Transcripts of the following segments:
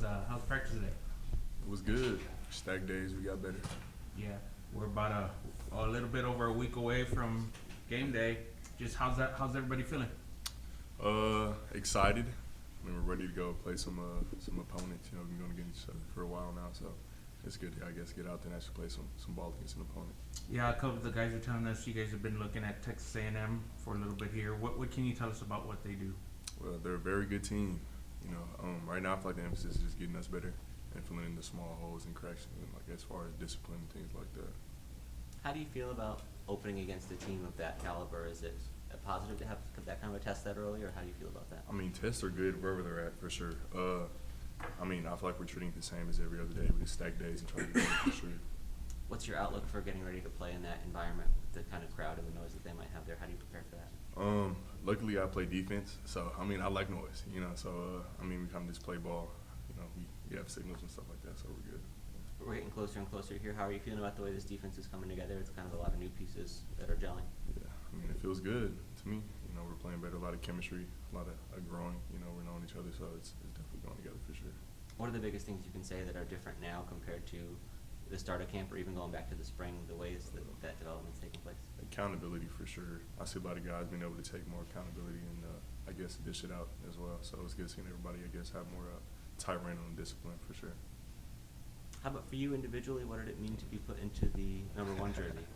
how's practice today? It was good. Stack days, we got better. Yeah, we're about a little bit over a week away from game day. Just how's everybody feeling? Excited. I mean, we're ready to go play some opponents. You know, we've been going against each other for a while now, so it's good to, I guess, get out there and actually play some ball against an opponent. Yeah, a couple of the guys are telling us you guys have been looking at Texas A&M for a little bit here. What can you tell us about what they do? Well, they're a very good team. You know, right now I feel like the emphasis is just getting us better and filling in the small holes and corrections, and like as far as discipline and things like that. How do you feel about opening against a team of that caliber? Is it a positive to have that kind of a test that early, or how do you feel about that? I mean, tests are good wherever they're at for sure. I mean, I feel like we're treating it the same as every other day. We just stack days and try to get better for sure. What's your outlook for getting ready to play in that environment with the kind of crowd and the noise that they might have there? How do you prepare for that? Luckily I play defense, so I mean I like noise, you know. So I mean we kind of just play ball, you know. We have signals and stuff like that, so we're good. We're getting closer and closer here. How are you feeling about the way this defense is coming together? It's kind of a lot of new pieces that are gelling. Yeah, I mean it feels good to me. You know, we're playing better, a lot of chemistry, a lot of growing. You know, we're knowing each other, so it's definitely going together for sure. What are the biggest things you can say that are different now compared to the start of camp, or even going back to the spring, the ways that development's taking place? Accountability for sure. I see a lot of guys being able to take more accountability and I guess dish it out as well. So it's good seeing everybody, I guess, have more tight rein on discipline for sure. How about for you individually? What did it mean to be put into the number 1 jersey?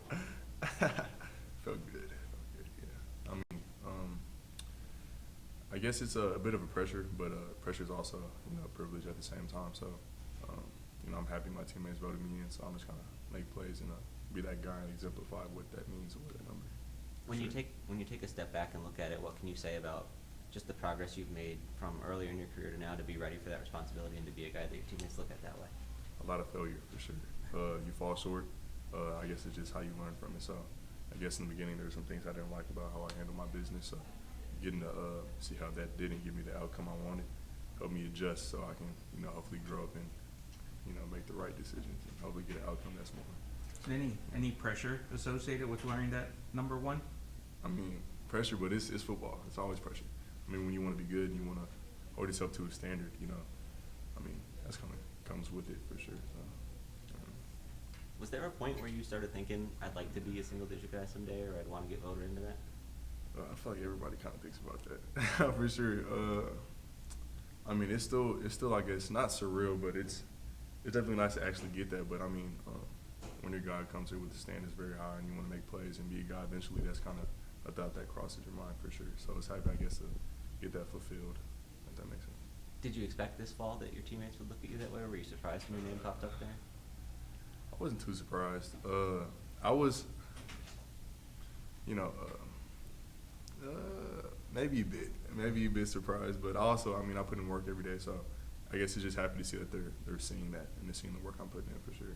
Felt good. Yeah. I mean, I guess it's a bit of a pressure, but pressure is also a privilege at the same time. So you know, I'm happy my teammates voted me in, so I'm just gonna make plays and be that guy and exemplify what that means or what that number. When you take a step back and look at it, what can you say about just the progress you've made from earlier in your career to now to be ready for that responsibility and to be a guy that your teammates look at that way? A lot of failure for sure. You fall short. I guess it's just how you learn from it. So I guess in the beginning there were some things I didn't like about how I handle my business. So getting to see how that didn't give me the outcome I wanted helped me adjust so I can hopefully grow up and make the right decisions and hopefully get an outcome that's more. Any pressure associated with wearing that number 1? I mean, pressure, but it's football. It's always pressure. I mean, when you want to be good and you want to hold yourself to a standard, I mean, that's kind of comes with it for sure. So, Was there a point where you started thinking, I'd like to be a single-digit guy someday, or I'd want to get voted into that? I feel like everybody kind of thinks about that for sure. I mean, it's still, I guess, not surreal, but it's definitely nice to actually get that. But I mean, when your guy comes here with the standards very high and you want to make plays and be a guy eventually, that's kind of a thought that crosses your mind for sure. So it's happy, I guess, to get that fulfilled, if that makes sense. Did you expect this fall that your teammates would look at you that way, or were you surprised when your name popped up there? I wasn't too surprised. I was, maybe a bit surprised, but also, I mean, I put in work every day, so I guess it's just happy to see that they're seeing that and they're seeing the work I'm putting in for sure.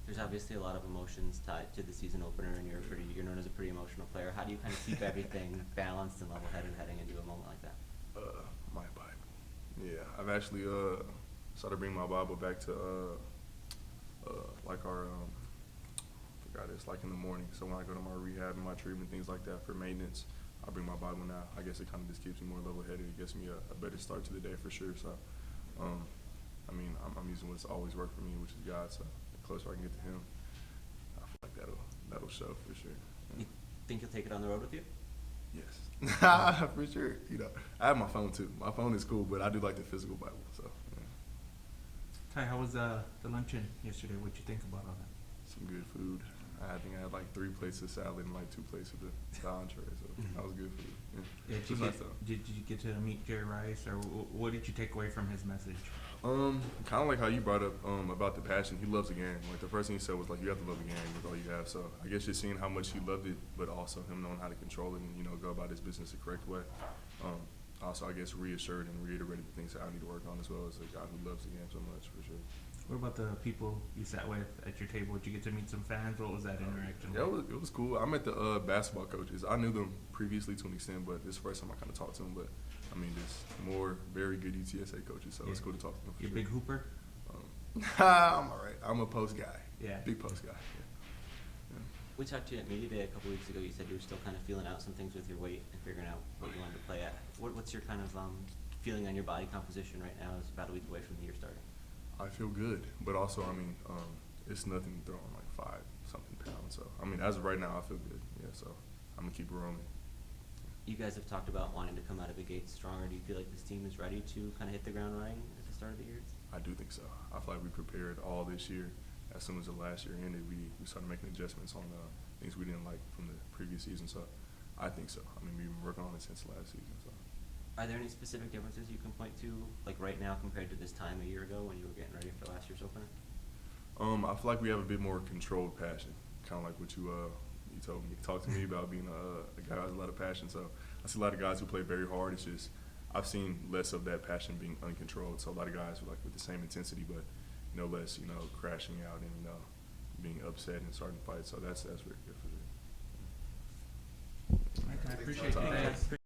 There's obviously a lot of emotions tied to the season opener, and you're known as a pretty emotional player. How do you kind of keep everything balanced and level-headed heading into a moment like that? My Bible. Yeah, I've actually started bringing my Bible back to like our forgot it's like in the morning. So when I go to my rehab and my treatment, things like that for maintenance, I bring my Bible now. I guess it kind of just keeps me more level-headed. It gives me a better start to the day for sure. So, I mean, I'm using what's always worked for me, which is God. So the closer I can get to Him, I feel like that'll show for sure. You think you'll take it on the road with you? Yes, for sure. I have my phone too. My phone is cool, but I do like the physical Bible. So, yeah. Tai, how was the luncheon yesterday? What'd you think about all that? Some good food. I think I had like 3 plates of salad and like 2 plates of the entree, so that was good food. Yeah. It was nice though. Did you get to meet Jerry Rice, or what did you take away from his message? Kind of like how you brought up about the passion. He loves the game. Like the first thing he said was like, you have to love the game with all you have. So I guess just seeing how much he loved it, but also him knowing how to control it and go about his business the correct way. Also, I guess reassured and reiterated the things that I need to work on as well as a guy who loves the game so much for sure. What about the people you sat with at your table? Did you get to meet some fans? What was that interaction Yeah, like? it was cool. I met the basketball coaches. I knew them previously to an extent, but this is the first time I kind of talked to them. But I mean, just more very good UTSA coaches, so it's cool to talk to them. For you a sure. big hooper? I'm all right. I'm a post guy. Yeah. Big post guy. Yeah. We talked to you at media day a couple weeks ago. You said you were still kind of feeling out some things with your weight and figuring out what you wanted to play at. What's your kind of feeling on your body composition right now is about a week away from the year starting? I feel good, but also, I mean, it's nothing throwing like 5-something pounds. So, I mean, as of right now, I feel good. Yeah, so I'm gonna keep rolling. You guys have talked about wanting to come out of the gates stronger. Do you feel like this team is ready to kind of hit the ground running at the start of the year? I do think so. I feel like we prepared all this year. As soon as the last year ended, we started making adjustments on things we didn't like from the previous season. So I think so. I mean, we've been working on it since last season. So. Are there any specific differences you can point to, like right now compared to this time a year ago when you were getting ready for last year's opener? I feel like we have a bit more controlled passion, kind of like what you told me. Talk to me about being a guy who has a lot of passion. So I see a lot of guys who play very hard. It's just I've seen less of that passion being uncontrolled. So a lot of guys were like with the same intensity, but less crashing out and being upset and starting fights. So that's very good for them. I appreciate it. Thank you.